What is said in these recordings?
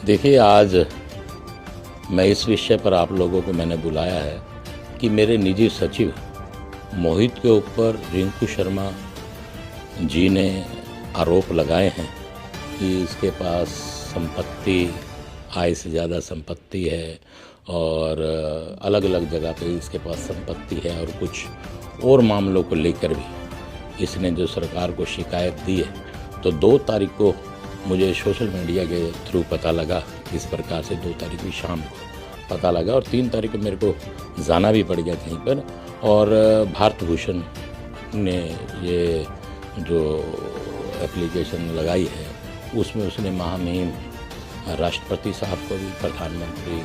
देखिए, आज मैं इस विषय पर आप लोगों को मैंने बुलाया है कि मेरे निजी सचिव मोहित के ऊपर रिंकू शर्मा जी ने आरोप लगाए हैं कि इसके पास संपत्ति, आय से ज़्यादा संपत्ति है और अलग अलग जगह पे इसके पास संपत्ति है और कुछ और मामलों को लेकर भी इसने जो सरकार को शिकायत दी है। तो 2 तारीख को मुझे सोशल मीडिया के थ्रू पता लगा, इस प्रकार से 2 तारीख की शाम को पता लगा और 3 तारीख को मेरे को जाना भी पड़ गया कहीं पर। और भारत भूषण ने ये जो एप्लीकेशन लगाई है उसमें उसने महामहिम राष्ट्रपति साहब को भी, प्रधानमंत्री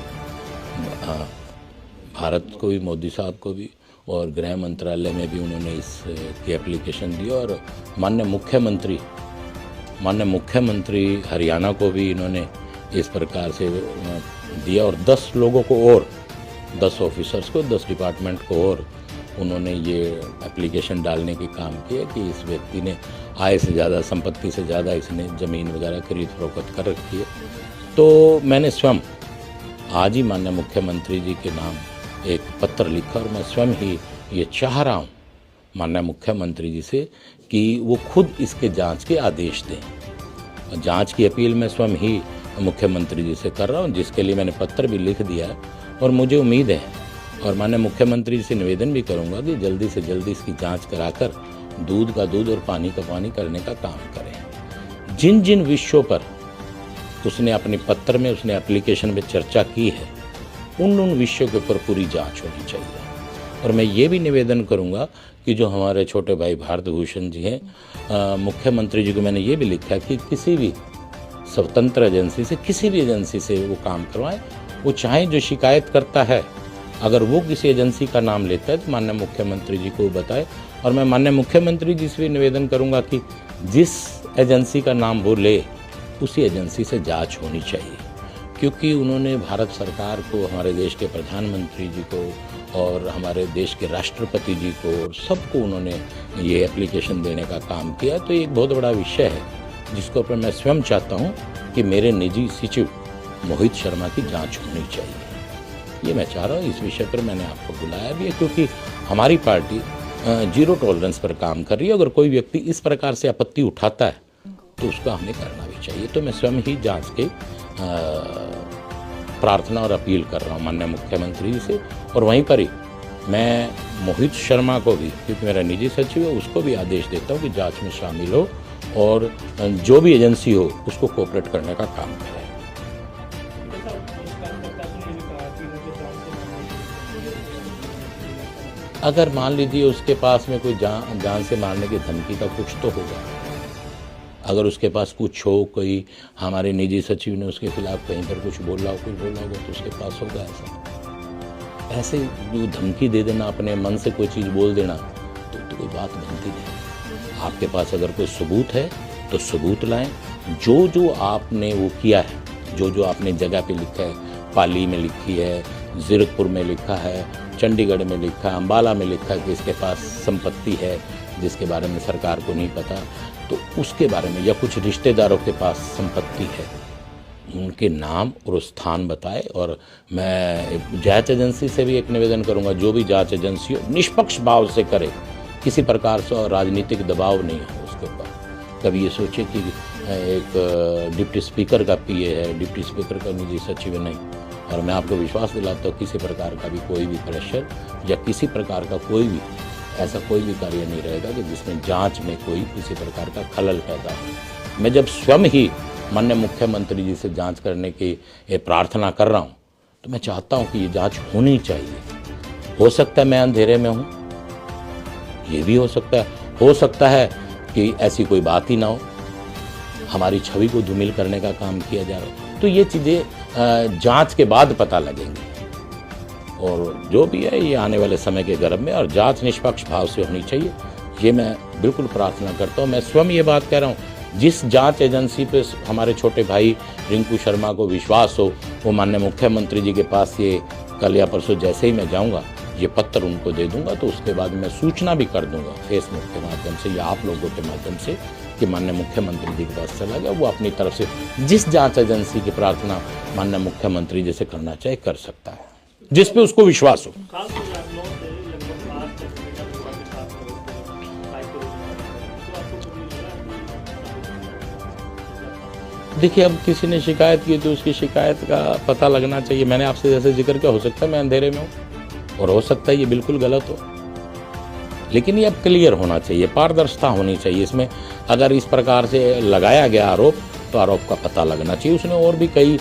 भारत को भी, मोदी साहब को भी, और गृह मंत्रालय में भी उन्होंने इसकी एप्लीकेशन दी और माननीय मुख्यमंत्री हरियाणा को भी इन्होंने इस प्रकार से दिया और 10 लोगों को और 10 ऑफिसर्स को, 10 डिपार्टमेंट को और उन्होंने ये एप्लीकेशन डालने के काम किया कि इस व्यक्ति ने आय से ज़्यादा, संपत्ति से ज़्यादा इसने ज़मीन वगैरह खरीद फरोख्त कर रखी है। तो मैंने स्वयं आज ही माननीय मुख्यमंत्री जी के नाम एक पत्र लिखा और मैं स्वयं ही ये चाह रहा हूँ माननीय मुख्यमंत्री जी से कि वो खुद इसके जांच के आदेश दें। जांच की अपील मैं स्वयं ही मुख्यमंत्री जी से कर रहा हूँ, जिसके लिए मैंने पत्र भी लिख दिया है और मुझे उम्मीद है और माननीय मुख्यमंत्री जी से निवेदन भी करूँगा कि जल्दी से जल्दी इसकी जांच कराकर दूध का दूध और पानी का पानी करने का काम करें। जिन जिन विषयों पर उसने अपने पत्र में, उसने एप्लीकेशन में चर्चा की है, उन विषयों के ऊपर पूरी जांच होनी चाहिए। और मैं ये भी निवेदन करूंगा कि जो हमारे छोटे भाई भारत भूषण जी हैं, मुख्यमंत्री जी को मैंने ये भी लिखा कि किसी भी स्वतंत्र एजेंसी से, किसी भी एजेंसी से वो काम करवाएं। वो चाहे जो शिकायत करता है, अगर वो किसी एजेंसी का नाम लेता है तो माननीय मुख्यमंत्री जी को बताए। और मैं माननीय मुख्यमंत्री जी से भी निवेदन करूँगा कि जिस एजेंसी का नाम वो ले उसी एजेंसी से जाँच होनी चाहिए, क्योंकि उन्होंने भारत सरकार को, हमारे देश के प्रधानमंत्री जी को और हमारे देश के राष्ट्रपति जी को और सबको उन्होंने ये एप्लीकेशन देने का काम किया। तो ये एक बहुत बड़ा विषय है जिसके ऊपर मैं स्वयं चाहता हूँ कि मेरे निजी सचिव मोहित शर्मा की जांच होनी चाहिए। ये मैं चाह रहा हूँ, इस विषय पर मैंने आपको बुलाया भी है क्योंकि हमारी पार्टी जीरो टॉलरेंस पर काम कर रही है। अगर कोई व्यक्ति इस प्रकार से आपत्ति उठाता है तो उसका हमें करना भी चाहिए। तो मैं स्वयं ही जाँच के प्रार्थना और अपील कर रहा हूँ माननीय मुख्यमंत्री जी से। और वहीं पर ही मैं मोहित शर्मा को भी, क्योंकि मेरा निजी सचिव है, उसको भी आदेश देता हूँ कि जांच में शामिल हो और जो भी एजेंसी हो उसको कोऑपरेट करने का काम करें। अगर मान लीजिए उसके पास में कोई जान से मारने की धमकी का कुछ तो होगा, अगर उसके पास कुछ हो, कोई हमारे निजी सचिव ने उसके खिलाफ कहीं पर कुछ बोला हो, तो उसके पास होगा। ऐसे जो धमकी दे देना, अपने मन से कोई चीज़ बोल देना, तो कोई बात बनती नहीं। आपके पास अगर कोई सबूत है तो सबूत लाएं। जो आपने वो किया है, जो आपने जगह पे लिखा है, पाली में लिखी है, जीरकपुर में लिखा है, चंडीगढ़ में लिखा है, अम्बाला में लिखा है कि इसके पास संपत्ति है जिसके बारे में सरकार को नहीं पता, तो उसके बारे में, या कुछ रिश्तेदारों के पास संपत्ति है, उनके नाम और स्थान बताए। और मैं जांच एजेंसी से भी एक निवेदन करूंगा, जो भी जांच एजेंसी हो निष्पक्ष भाव से करे, किसी प्रकार से राजनीतिक दबाव नहीं हो उसके ऊपर। कभी ये सोचे कि एक डिप्टी स्पीकर का पीए है, डिप्टी स्पीकर का निजी सचिव नहीं। और मैं आपको विश्वास दिलाता हूँ किसी प्रकार का भी कोई भी प्रेशर या किसी प्रकार का कोई भी ऐसा कोई भी कार्य नहीं रहेगा कि जिसमें जांच में कोई किसी प्रकार का खलल पैदा हो। मैं जब स्वयं ही माननीय मुख्यमंत्री जी से जांच करने की प्रार्थना कर रहा हूं, तो मैं चाहता हूं कि ये जांच होनी चाहिए। हो सकता है मैं अंधेरे में हूं, ये भी हो सकता है कि ऐसी कोई बात ही ना हो, हमारी छवि को धूमिल करने का काम किया जा रहा है। तो ये चीज़ें जांच के बाद पता लगेंगी और जो भी है ये आने वाले समय के गर्भ में, और जांच निष्पक्ष भाव से होनी चाहिए, ये मैं बिल्कुल प्रार्थना करता हूँ। मैं स्वयं ये बात कह रहा हूँ, जिस जांच एजेंसी पे हमारे छोटे भाई रिंकू शर्मा को विश्वास हो, वो माननीय मुख्यमंत्री जी के पास ये कल या परसों जैसे ही मैं जाऊँगा ये पत्र उनको दे दूँगा, तो उसके बाद मैं सूचना भी कर दूँगा फेसबुक के माध्यम से या आप लोगों के माध्यम से कि माननीय मुख्यमंत्री जी के पास चला गया, वो अपनी तरफ से जिस जांच एजेंसी की प्रार्थना माननीय मुख्यमंत्री जी से करना चाहे कर सकता है, जिस पे उसको विश्वास हो। देखिए, अब किसी ने शिकायत की तो उसकी शिकायत का पता लगना चाहिए। मैंने आपसे जैसे जिक्र किया, हो सकता है मैं अंधेरे में हूँ और हो सकता है ये बिल्कुल गलत हो, लेकिन ये अब क्लियर होना चाहिए, पारदर्शिता होनी चाहिए इसमें। अगर इस प्रकार से लगाया गया आरोप तो आरोप का पता लगना चाहिए। उसने और भी कई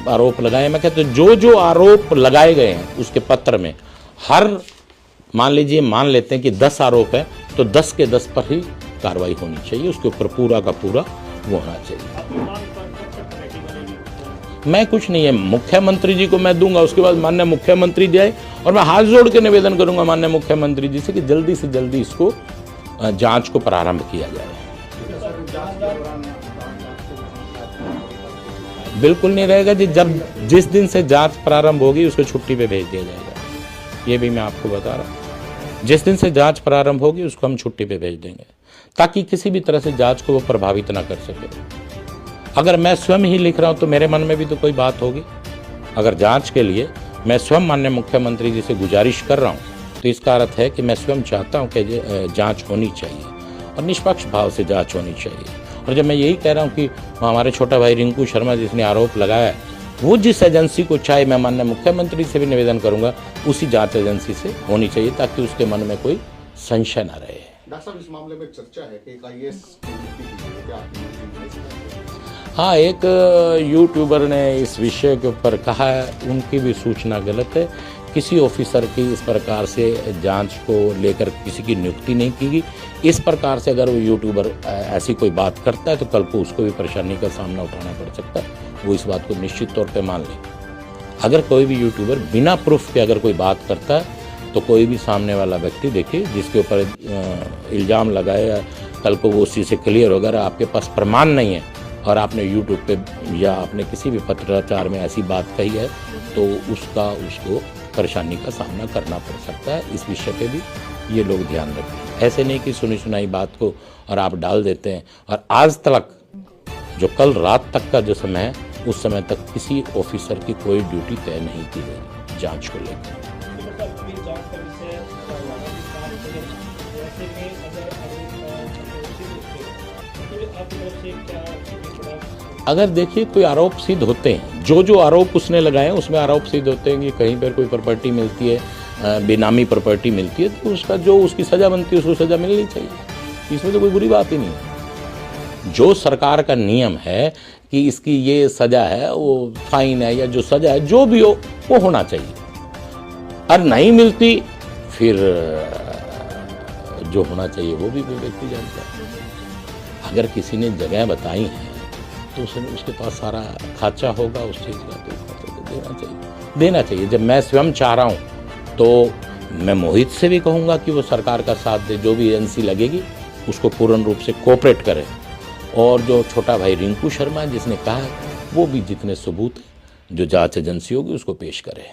आरोप लगाए। मैं कहता हूँ जो जो आरोप लगाए गए हैं उसके पत्र में, हर मान लीजिए मान लेते हैं कि 10 आरोप है तो 10 के 10 पर ही कार्रवाई होनी चाहिए, उसके ऊपर पूरा का पूरा वो होना चाहिए। मैं कुछ नहीं है, मुख्यमंत्री जी को मैं दूंगा, उसके बाद माननीय मुख्यमंत्री जाए और मैं हाथ जोड़ के निवेदन करूंगा माननीय मुख्यमंत्री जी से कि जल्दी से जल्दी इसको जांच को प्रारंभ किया जाए। बिल्कुल नहीं रहेगा जी, जिस दिन से जांच प्रारंभ होगी उसको छुट्टी पे भेज दिया जाएगा। ये भी मैं आपको बता रहा हूँ, जिस दिन से जांच प्रारंभ होगी उसको हम छुट्टी पे भेज देंगे, ताकि किसी भी तरह से जांच को वो प्रभावित ना कर सके। अगर मैं स्वयं ही लिख रहा हूं तो मेरे मन में भी तो कोई बात होगी। अगर जांच के लिए मैं स्वयं माननीय मुख्यमंत्री जी से गुजारिश कर रहा हूं तो इसका अर्थ है कि मैं स्वयं चाहता हूं कि जांच होनी चाहिए और निष्पक्ष भाव से जांच होनी चाहिए। और जब मैं यही कह रहा हूं कि हमारे छोटा भाई रिंकू शर्मा जिसने आरोप लगाया है, वो जिस एजेंसी को चाहे, मैं माननीय मुख्यमंत्री से भी निवेदन करूंगा, उसी जाँच एजेंसी से होनी चाहिए, ताकि उसके मन में कोई संशय न रहे। डॉक्टर साहब, इस मामले में चर्चा है कि एक आईएएस हाँ, एक यूट्यूबर ने इस विषय के ऊपर कहा है, उनकी भी सूचना गलत है। किसी ऑफिसर की इस प्रकार से जांच को लेकर किसी की नियुक्ति नहीं की गई। इस प्रकार से अगर वो यूट्यूबर ऐसी कोई बात करता है तो कल को उसको भी परेशानी का सामना उठाना पड़ सकता है। वो इस बात को निश्चित तौर पे मान ले। अगर कोई भी यूट्यूबर बिना प्रूफ के अगर कोई बात करता है तो कोई भी सामने वाला व्यक्ति देखिए जिसके ऊपर इल्ज़ाम लगाए, कल को वो उसी से क्लियर हो, अगर आपके पास प्रमाण नहीं है और आपने यूट्यूब पे या आपने किसी भी पत्राचार में ऐसी बात कही है तो उसको परेशानी का सामना करना पड़ सकता है। इस विषय पे भी ये लोग ध्यान रखें। ऐसे नहीं कि सुनी सुनाई बात को और आप डाल देते हैं। और आज तक जो कल रात तक का जो समय है, उस समय तक किसी ऑफिसर की कोई ड्यूटी तय नहीं की गई जांच को लेकर। अगर देखिए कोई आरोप सिद्ध होते हैं, जो आरोप उसने लगाए हैं उसमें आरोप सिद्ध होते हैं कि कहीं पर कोई प्रॉपर्टी मिलती है, बेनामी प्रॉपर्टी मिलती है, तो उसका जो उसकी सज़ा बनती है उसको सज़ा मिलनी चाहिए। इसमें तो कोई बुरी बात ही नहीं है। जो सरकार का नियम है कि इसकी ये सज़ा है, वो फाइन है या जो सज़ा है जो भी हो वो होना चाहिए। और नहीं मिलती फिर जो होना चाहिए वो भी कोई व्यक्ति जानता है। अगर किसी ने जगह बताई है तो उसके पास सारा खाचा होगा उस चीज़ का, तो देना चाहिए। जब मैं स्वयं चाह रहा हूँ तो मैं मोहित से भी कहूँगा कि वो सरकार का साथ दे, जो भी एजेंसी लगेगी उसको पूर्ण रूप से कोऑपरेट करे। और जो छोटा भाई रिंकू शर्मा जिसने कहा है, वो भी जितने सबूत जो जांच एजेंसी होगी उसको पेश करे।